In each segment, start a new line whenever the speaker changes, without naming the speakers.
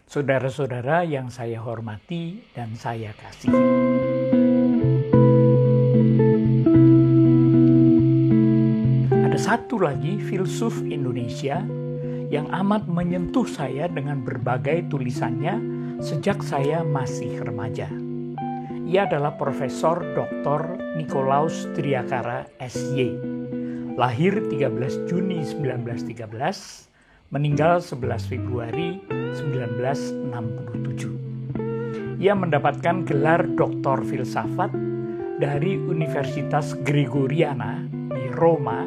Saudara-saudara yang saya hormati dan saya kasihi. Ada satu lagi filsuf Indonesia yang amat menyentuh saya dengan berbagai tulisannya sejak saya masih remaja. Ia adalah Profesor Dr. Nicolaus Triakara, SY. Lahir 13 Juni 1913, meninggal 11 Februari 1967. Ia mendapatkan gelar Doktor Filsafat dari Universitas Gregoriana di Roma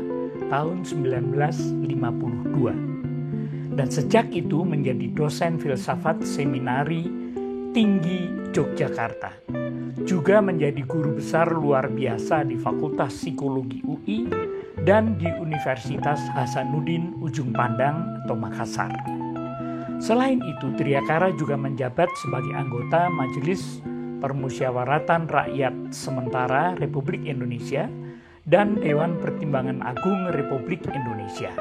tahun 1952. Dan sejak itu menjadi dosen filsafat Seminari Tinggi Yogyakarta. Juga menjadi guru besar luar biasa di Fakultas Psikologi UI dan di Universitas Hasanuddin Ujung Pandang atau Makassar. Selain itu, Triakara juga menjabat sebagai anggota Majelis Permusyawaratan Rakyat Sementara Republik Indonesia dan Dewan Pertimbangan Agung Republik Indonesia.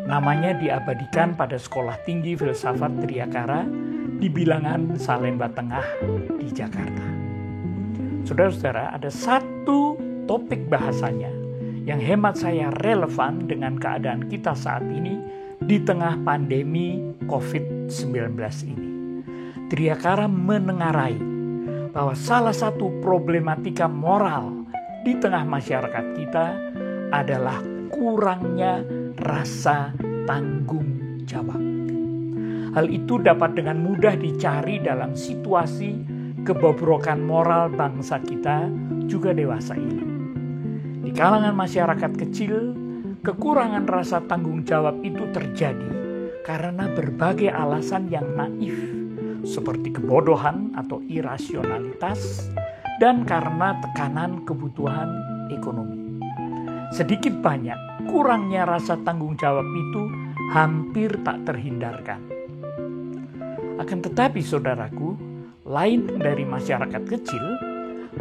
Namanya diabadikan pada Sekolah Tinggi Filsafat Triakara di Bilangan Salemba Tengah di Jakarta. Saudara-saudara, ada satu topik bahasanya yang hemat saya relevan dengan keadaan kita saat ini di tengah pandemi COVID-19 ini. Triakara menengarai bahwa salah satu problematika moral di tengah masyarakat kita adalah kurangnya rasa tanggung jawab. Hal itu dapat dengan mudah dicari dalam situasi kebobrokan moral bangsa kita juga dewasa ini. Di kalangan masyarakat kecil, kekurangan rasa tanggung jawab itu terjadi karena berbagai alasan yang naif, seperti kebodohan atau irasionalitas, dan karena tekanan kebutuhan ekonomi. Sedikit banyak, kurangnya rasa tanggung jawab itu hampir tak terhindarkan. Akan tetapi saudaraku, lain dari masyarakat kecil,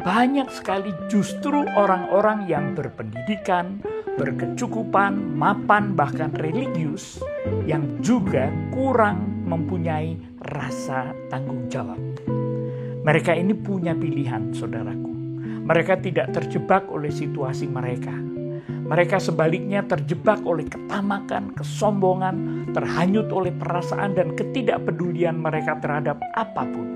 banyak sekali justru orang-orang yang berpendidikan, berkecukupan, mapan, bahkan religius yang juga kurang mempunyai rasa tanggung jawab. Mereka ini punya pilihan, saudaraku. Mereka tidak terjebak oleh situasi mereka. Mereka sebaliknya terjebak oleh ketamakan, kesombongan, terhanyut oleh perasaan dan ketidakpedulian mereka terhadap apapun.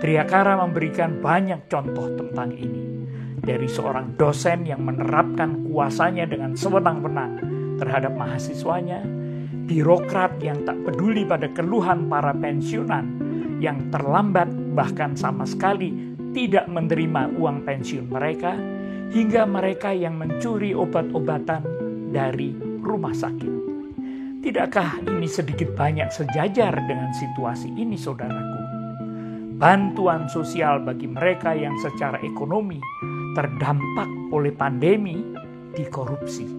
Triakara memberikan banyak contoh tentang ini. Dari seorang dosen yang menerapkan kuasanya dengan sewenang-wenang terhadap mahasiswanya, birokrat yang tak peduli pada keluhan para pensiunan yang terlambat bahkan sama sekali tidak menerima uang pensiun mereka, hingga mereka yang mencuri obat-obatan dari rumah sakit. Tidakkah ini sedikit banyak sejajar dengan situasi ini, saudaraku? Bantuan sosial bagi mereka yang secara ekonomi terdampak oleh pandemi dikorupsi.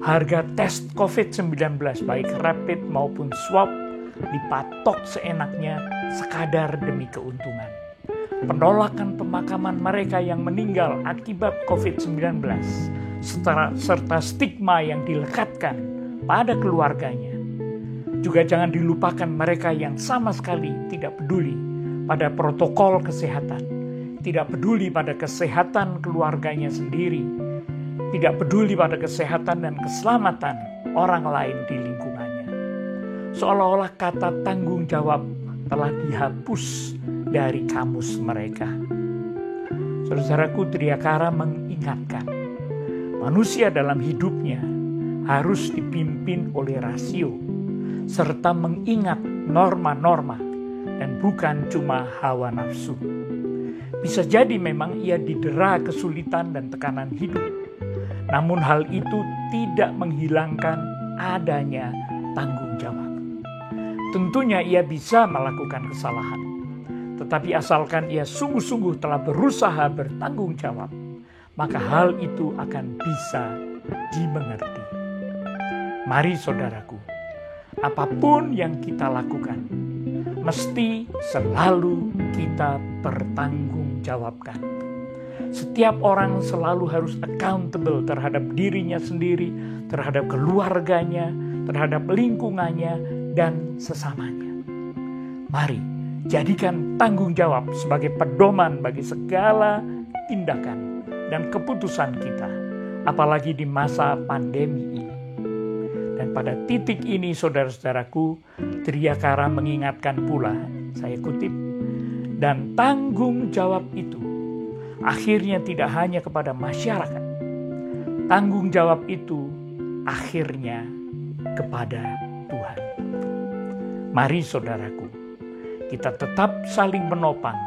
Harga tes COVID-19 baik rapid maupun swab dipatok seenaknya sekadar demi keuntungan. Penolakan pemakaman mereka yang meninggal akibat COVID-19 serta stigma yang dilekatkan pada keluarganya. Juga jangan dilupakan mereka yang sama sekali tidak peduli pada protokol kesehatan, tidak peduli pada kesehatan keluarganya sendiri, tidak peduli pada kesehatan dan keselamatan orang lain di lingkungannya. Seolah-olah kata tanggung jawab telah dihapus dari kamus mereka. Saudaraku, Triakara mengingatkan, manusia dalam hidupnya harus dipimpin oleh rasio, serta mengingat norma-norma dan bukan cuma hawa nafsu. Bisa jadi memang ia didera kesulitan dan tekanan hidup, namun hal itu tidak menghilangkan adanya tanggung jawab. Tentunya ia bisa melakukan kesalahan, tetapi asalkan ia sungguh-sungguh telah berusaha bertanggung jawab, maka hal itu akan bisa dimengerti. Mari saudaraku, apapun yang kita lakukan, mesti selalu kita pertanggungjawabkan. Setiap orang selalu harus accountable terhadap dirinya sendiri, terhadap keluarganya, terhadap lingkungannya, dan sesamanya. Mari jadikan tanggung jawab sebagai pedoman bagi segala tindakan dan keputusan kita, apalagi di masa pandemi ini. Dan pada titik ini, saudara-saudaraku, Triakara mengingatkan pula, saya kutip, dan tanggung jawab itu akhirnya tidak hanya kepada masyarakat. Tanggung jawab itu akhirnya kepada Tuhan. Mari saudaraku, kita tetap saling menopang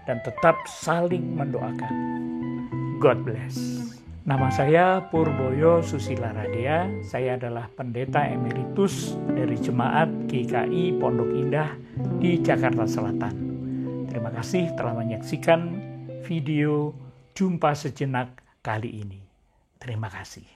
dan tetap saling mendoakan. God bless. Nama saya Purboyo Susila Radea. Saya adalah pendeta emeritus dari Jemaat GKI Pondok Indah di Jakarta Selatan. Terima kasih telah menyaksikan video Jumpa Sejenak kali ini. Terima kasih.